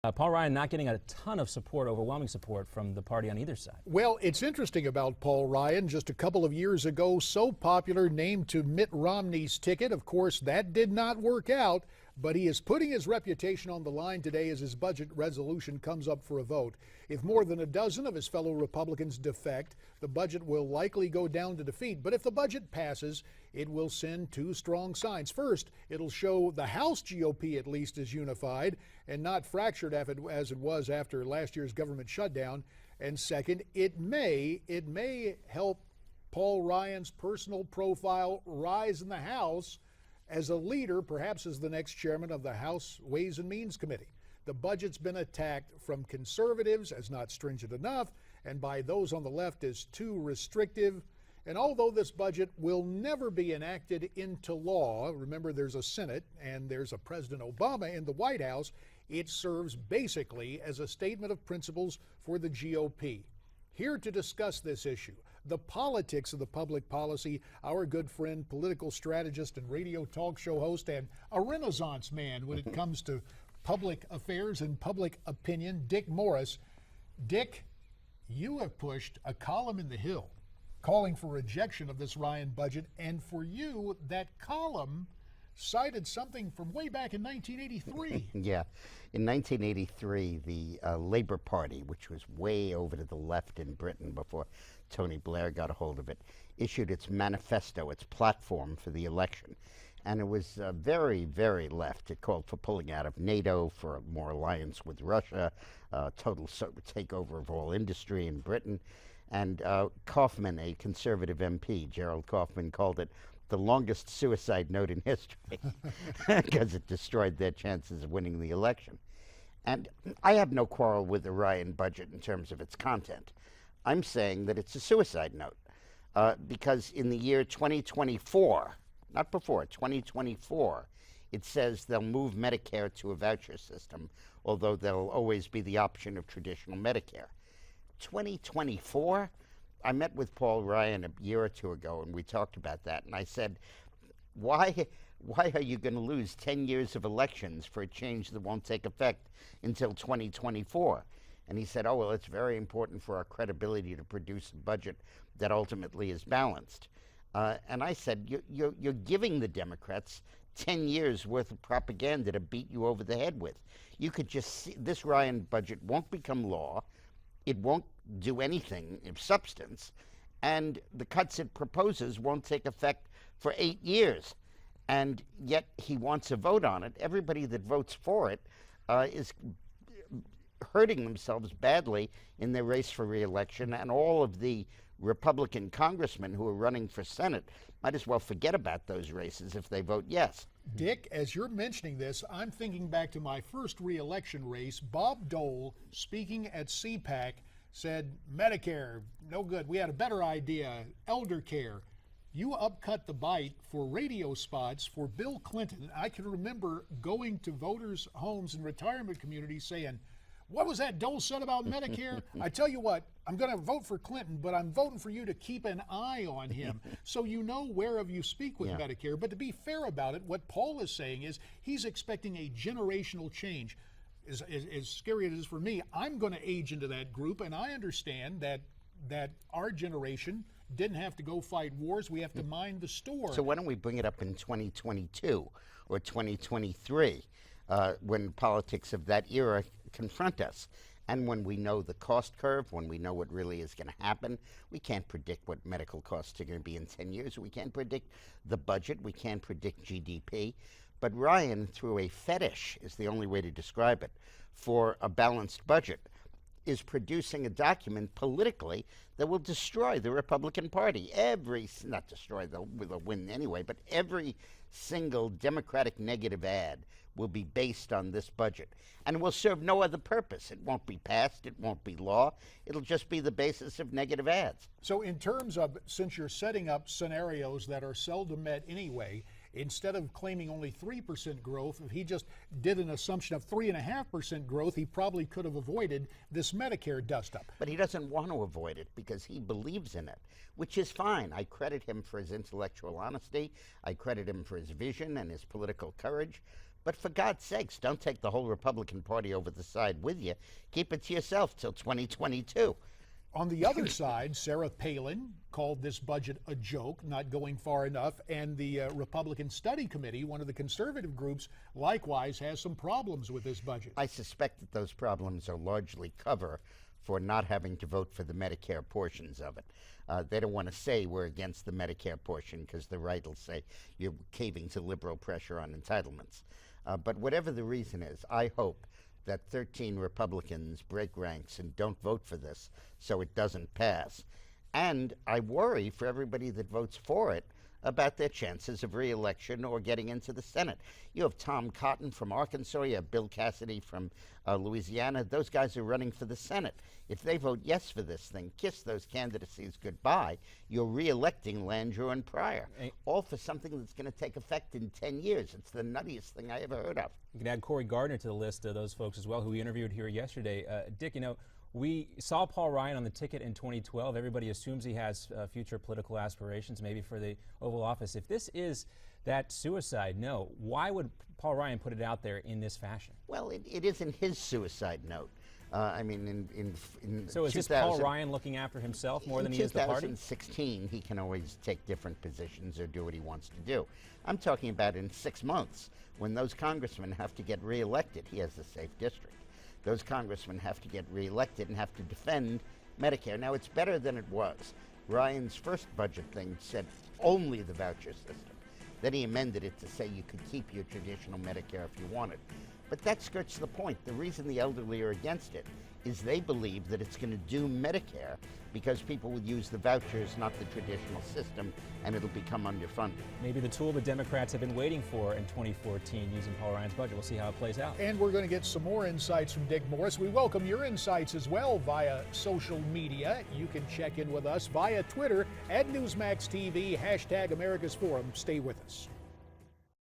Paul Ryan not getting a ton of support, overwhelming support from the party on either side. Well, it's interesting about Paul Ryan. Just a couple of years ago, so popular, named to Mitt Romney's ticket. Of course, that did not work out, but he is putting his reputation on the line today as his budget resolution comes up for a vote. If more than a dozen of his fellow Republicans defect, the budget will likely go down to defeat. But if the budget passes, it will send two strong signs. First, it'll show the House GOP at least is unified and not fractured as it was after last year's government shutdown. And second, it may help Paul Ryan's personal profile rise in the House as a leader, perhaps as the next chairman of the House Ways and Means Committee. The budget's been attacked from conservatives as not stringent enough and by those on the left as too restrictive. And although this budget will never be enacted into law, remember there's a Senate and there's a President Obama in the White House, it serves basically as a statement of principles for the GOP. Here to discuss this issue, the politics of the public policy, our good friend, political strategist and radio talk show host, and a renaissance man when it comes to public affairs and public opinion, Dick Morris. Dick, you have pushed a column in The Hill calling for rejection of this Ryan budget, and for you, that column cited something from way back in 1983. Yeah. In 1983, the Labour Party, which was way over to the left in Britain before Tony Blair got a hold of it, issued its manifesto, its platform for the election. And it was very, very left. It called for pulling out of NATO, for more alliance with Russia, total takeover of all industry in Britain. And Kaufman, a conservative MP, Gerald Kaufman, called it the longest suicide note in history because it destroyed their chances of winning the election. And I have no quarrel with the Ryan budget in terms of its content. I'm saying that it's a suicide note because in the year 2024, not before, 2024, it says they'll move Medicare to a voucher system, although there'll always be the option of traditional Medicare. 2024, I met with Paul Ryan a year or two ago, and we talked about that. And I said, why are you going to lose 10 years of elections for a change that won't take effect until 2024? And he said, oh, well, it's very important for our credibility to produce a budget that ultimately is balanced. And I said, you're giving the Democrats 10 years worth of propaganda to beat you over the head with. You could just see this Ryan budget won't become law. It won't do anything of substance, and the cuts it proposes won't take effect for 8 years. And yet he wants a vote on it. Everybody that votes for it is hurting themselves badly in their race for re-election, and all of the Republican congressmen who are running for Senate might as well forget about those races if they vote yes. Dick, as you're mentioning this, I'm thinking back to my first re-election race. Bob Dole, speaking at CPAC, said, Medicare, no good. We had a better idea, elder care. You upcut the bite for radio spots for Bill Clinton. I can remember going to voters' homes and retirement communities saying, what was that Dole said about Medicare? I tell you what, I'm going to vote for Clinton, but I'm voting for you to keep an eye on him. So you know whereof you speak with Medicare. But to be fair about it, what Paul is saying is he's expecting a generational change. As scary as it is for me, I'm going to age into that group, and I understand that our generation didn't have to go fight wars. We have to mind the store. So why don't we bring it up in 2022 or 2023 when politics of that era confront us? And when we know the cost curve, when we know what really is going to happen, we can't predict what medical costs are going to be in 10 years. We can't predict the budget. We can't predict GDP. But Ryan, through a fetish, is the only way to describe it, for a balanced budget, is producing a document politically that will destroy the Republican Party. Not destroy, they'll win anyway, but every single Democratic negative ad will be based on this budget. And it will serve no other purpose. It won't be passed. It won't be law. It'll just be the basis of negative ads. So in terms of, since you're setting up scenarios that are seldom met anyway, instead of claiming only 3% growth, if he just did an assumption of 3.5% growth, he probably could have avoided this Medicare dust-up. But he doesn't want to avoid it because he believes in it, which is fine. I credit him for his intellectual honesty. I credit him for his vision and his political courage. But for God's sakes, don't take the whole Republican Party over the side with you. Keep it to yourself till 2022. On the other side, Sarah Palin called this budget a joke, not going far enough, and the Republican Study Committee, one of the conservative groups, likewise has some problems with this budget. I suspect that those problems are largely cover for not having to vote for the Medicare portions of it. They don't want to say we're against the Medicare portion because the right will say you're caving to liberal pressure on entitlements. But whatever the reason is, I hope that 13 Republicans break ranks and don't vote for this so it doesn't pass. And I worry for everybody that votes for it about their chances of re-election or getting into the Senate. You have Tom Cotton from Arkansas, you have Bill Cassidy from Louisiana. Those guys are running for the Senate. If they vote yes for this thing, kiss those candidacies goodbye, you're re-electing Landrieu and Pryor, all for something that's going to take effect in 10 years. It's the nuttiest thing I ever heard of. You can add Cory Gardner to the list of those folks as well, who we interviewed here yesterday. Dick, you know, we saw Paul Ryan on the ticket in 2012. Everybody assumes he has future political aspirations, maybe for the Oval Office. If this is that suicide note, why would Paul Ryan put it out there in this fashion? Well, it isn't his suicide note. I mean, so is this Paul Ryan looking after himself more than he is the party? In 2016, he can always take different positions or do what he wants to do. I'm talking about in 6 months, when those congressmen have to get reelected. He has a safe district. Those congressmen have to get reelected and have to defend Medicare. Now, it's better than it was. Ryan's first budget thing said only the voucher system. Then he amended it to say you could keep your traditional Medicare if you wanted. But that skirts the point. The reason the elderly are against it is they believe that it's going to do Medicare because people will use the vouchers, not the traditional system, and it'll become underfunded. Maybe the tool the Democrats have been waiting for in 2014 using Paul Ryan's budget. We'll see how it plays out. And we're going to get some more insights from Dick Morris. We welcome your insights as well via social media. You can check in with us via Twitter @NewsmaxTV, #America's Forum. Stay with us.